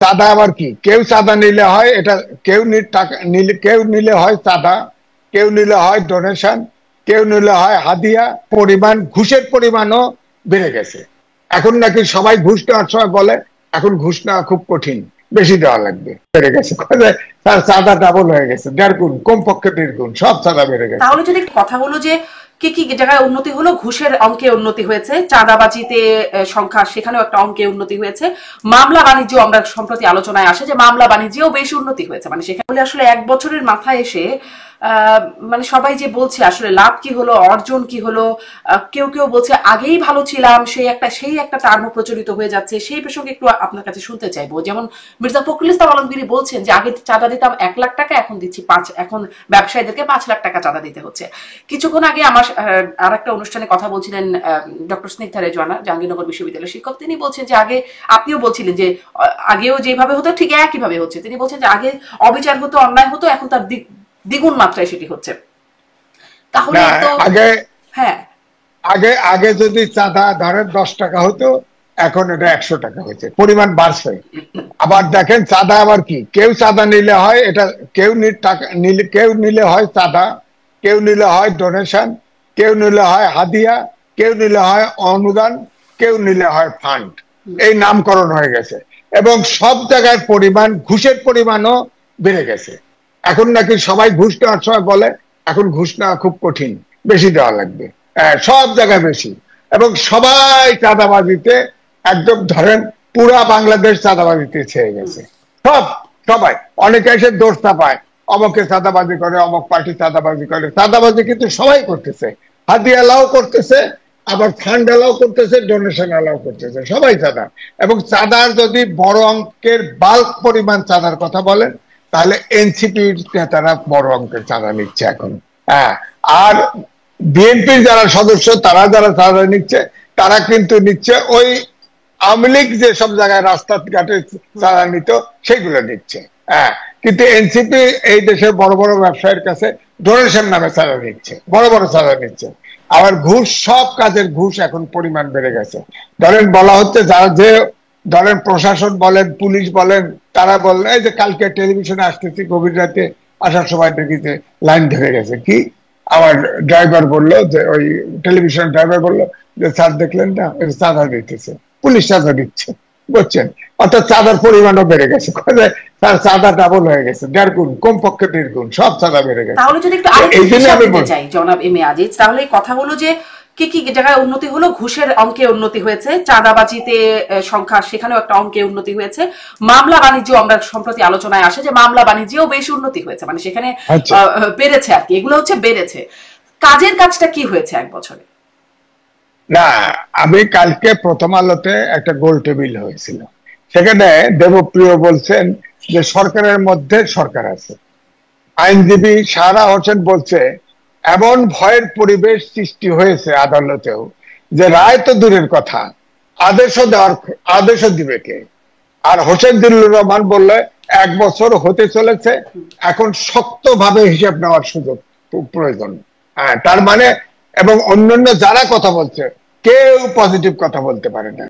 চাঁদা আবার কি? কেউ চাঁদা নিলে হয় এটা, টাকা নিলে, কেউ নিলে হয় চাঁদা, কেউ নিলে হয় ডোনেশন, কেউ নিলে হয় হাদিয়া। পরিমাণ, ঘুষের পরিমাণও বেড়ে গেছে। এখন নাকি সবাই ঘুষ নেওয়ার সময় বলে এখন ঘুষ নেওয়া খুব কঠিন, বেশি দেওয়া লাগবে। বেড়ে গেছে, তার চাঁদা ডাবল হয়ে গেছে, 1.5 গুণ, কমপক্ষে 1.5 গুণ, সব চাঁদা বেড়ে গেছে। তাহলে যদি কথা হলো যে কি কি জায়গায় উন্নতি হলো, ঘুষের অঙ্কে উন্নতি হয়েছে, চাঁদাবাজিতে সংখ্যা সেখানেও একটা অঙ্কে উন্নতি হয়েছে, মামলা বাণিজ্য আমরা সম্প্রতি আলোচনায় আসে যে মামলা বাণিজ্যেও বেশি উন্নতি হয়েছে। মানে সেখানে আসলে 1 বছরের মাথায় এসে মানে সবাই যে বলছে আসলে লাভ কি হলো, অর্জন কি হলো, কেউ কেউ বলছে আগেই ভালো ছিলাম, সেই একটা টার্ম প্রচলিত হয়ে যাচ্ছে। সেই প্রসঙ্গে একটু আপনার কাছে শুনতে চাইবো। যেমন মির্জা ফখরুল ইসলাম আলমগীর বলছেন যে আগে চাঁদা দিতাম 1 লাখ টাকা, এখন দিচ্ছি 5, এখন ব্যবসায়ীদেরকে 5 লাখ টাকা চাঁদা দিতে হচ্ছে। কিছুক্ষণ আগে আমার আর একটা অনুষ্ঠানে কথা বলছিলেন ডক্টর স্নিগ্ধা রেজওয়ানা, জাহাঙ্গীরনগর বিশ্ববিদ্যালয়ের শিক্ষক। তিনি বলছেন যে আগে, আপনিও বলছিলেন যে আগেও যেভাবে হতো ঠিক একইভাবে হচ্ছে। তিনি বলছেন যে আগে অবিচার হতো, অন্যায় হতো, এখন তার দ্বিগুণ মাত্রায় সেটি হচ্ছে। তাহলে না, তো আগে হ্যাঁ, আগে আগে যদি চাঁদা ধরেন 10 টাকা হতো, এখন এটা 100 টাকা হয়েছে, পরিমাণ বাড়ছে। আবার দেখেন চাঁদা আবার কি? কেউ চাঁদা নিলে হয় এটা, টাকা নিলে, কেউ নিলে হয় চাঁদা, কেউ নিলে হয় ডোনেশন, কেউ নিলে হয় হাদিয়া, কেউ নিলে হয় অনুদান, কেউ নিলে হয় ফান্ড। এই নামকরণ হয়ে গেছে। এবং সব জায়গায় পরিমাণ, ঘুষের পরিমাণও বেড়ে গেছে। এখন নাকি সবাই ঘুষ নেওয়ার সময় বলে এখন ঘুষ নেওয়া খুব কঠিন, বেশি দেওয়া লাগবে। সব জায়গায় বেশি। এবং সবাই চাঁদাবাজিতে, একদম ধরেন পুরা বাংলাদেশ চাঁদাবাজিতে ছেয়ে গেছে। সব, সবাই, অনেকে এসে দোষ পায়, অমকে চাঁদাবাজি করে, অমক পার্টি চাঁদাবাজি করে। চাঁদাবাজি কিন্তু সবাই করতেছে, হাদিয়া এলাও করতেছে, আবার ফান্ড এলাও করতেছে, ডোনেশন এলাও করতেছে, সবাই চাঁদা। এবং চাঁদার যদি বড় অঙ্কের বাল্ক পরিমাণ চাঁদার কথা বলেন, তাহলে এনসিপির নেতারা বড় অঙ্কের চাঁদা নিচ্ছে এখন। হ্যাঁ, আর বিএনপির যারা সদস্য, তারা যারা চাঁদা নিচ্ছে, তারা কিন্তু নিচ্ছে ওই আওয়ামী লীগ যেসব জায়গায় রাস্তাঘাটে চাঁদা নিত সেগুলো নিচ্ছে। হ্যাঁ, কিন্তু এনসিপি এই দেশের বড় বড় ব্যবসায়ীর কাছে ডোনেশন নামে চাঁদা নিচ্ছে, বড় বড় চাঁদা নিচ্ছে। আবার ঘুষ, সব কাজের ঘুষ এখন পরিমাণ বেড়ে গেছে। ধরেন বলা হচ্ছে যারা, যে ধরেন প্রশাসন বলেন, পুলিশ বলেন, তারা বললেন এই যে কালকে টেলিভিশনে আসতেছি গভীর রাতে, আসার সময় দেখি যে লাইন ধরে গেছে। কি? আমার ড্রাইভার বললো, যে ওই টেলিভিশন ড্রাইভার বললো যে স্যার দেখলেন না, চাঁদা দিতেছে, পুলিশ চাঁদা দিচ্ছে, বুঝছেন? অর্থাৎ চাঁদার পরিমাণও বেড়ে গেছে। তার চাঁদা ডাবল হয়ে গেছে, 1.5 গুণ, কমপক্ষে 1.5 গুণ, সব চাঁদা বেড়ে গেছে। তাহলে যদি একটু আরেকটু এই জন্য হিসাব আমি দিতে বলছি, চাই জনাব এম এ আজিজ, তাহলে কথা হলো যে কি কি জায়গায় উন্নতি হলো, ঘুষের অঙ্কে উন্নতি হয়েছে, চাঁদাবাজিতে সংখ্যা সেখানেও একটা অঙ্কে উন্নতি হয়েছে, মামলা বাণিজ্য আমরা সম্প্রতি আলোচনায় আসে যে মামলা বাণিজ্যেও বেশি উন্নতি হয়েছে। মানে সেখানে আচ্ছা, বেড়েছে আর কি, এগুলো হচ্ছে বেড়েছে। কাজের কাজটা কি হয়েছে 1 বছরে? না, আমি কালকে প্রথম আলোতে একটা গোল টেবিল হয়েছিল, সেখানে দেবপ্রিয় বলছেন যে সরকারের মধ্যে সরকার আছে। আইনজীবী সারা হোসেন বলছে এমন ভয়ের পরিবেশ সৃষ্টি হয়েছে আদালতেও, যে রায় তো দূরের কথা, আদেশও দিবে কে? আর হোসেন জিল্লুর রহমান বললে 1 বছর হতে চলেছে, এখন শক্তভাবে হিসাব নেওয়ার সুযোগ প্রয়োজন। হ্যাঁ, তার মানে, এবং অন্যান্য যারা কথা বলছে কেউ পজিটিভ কথা বলতে পারে না।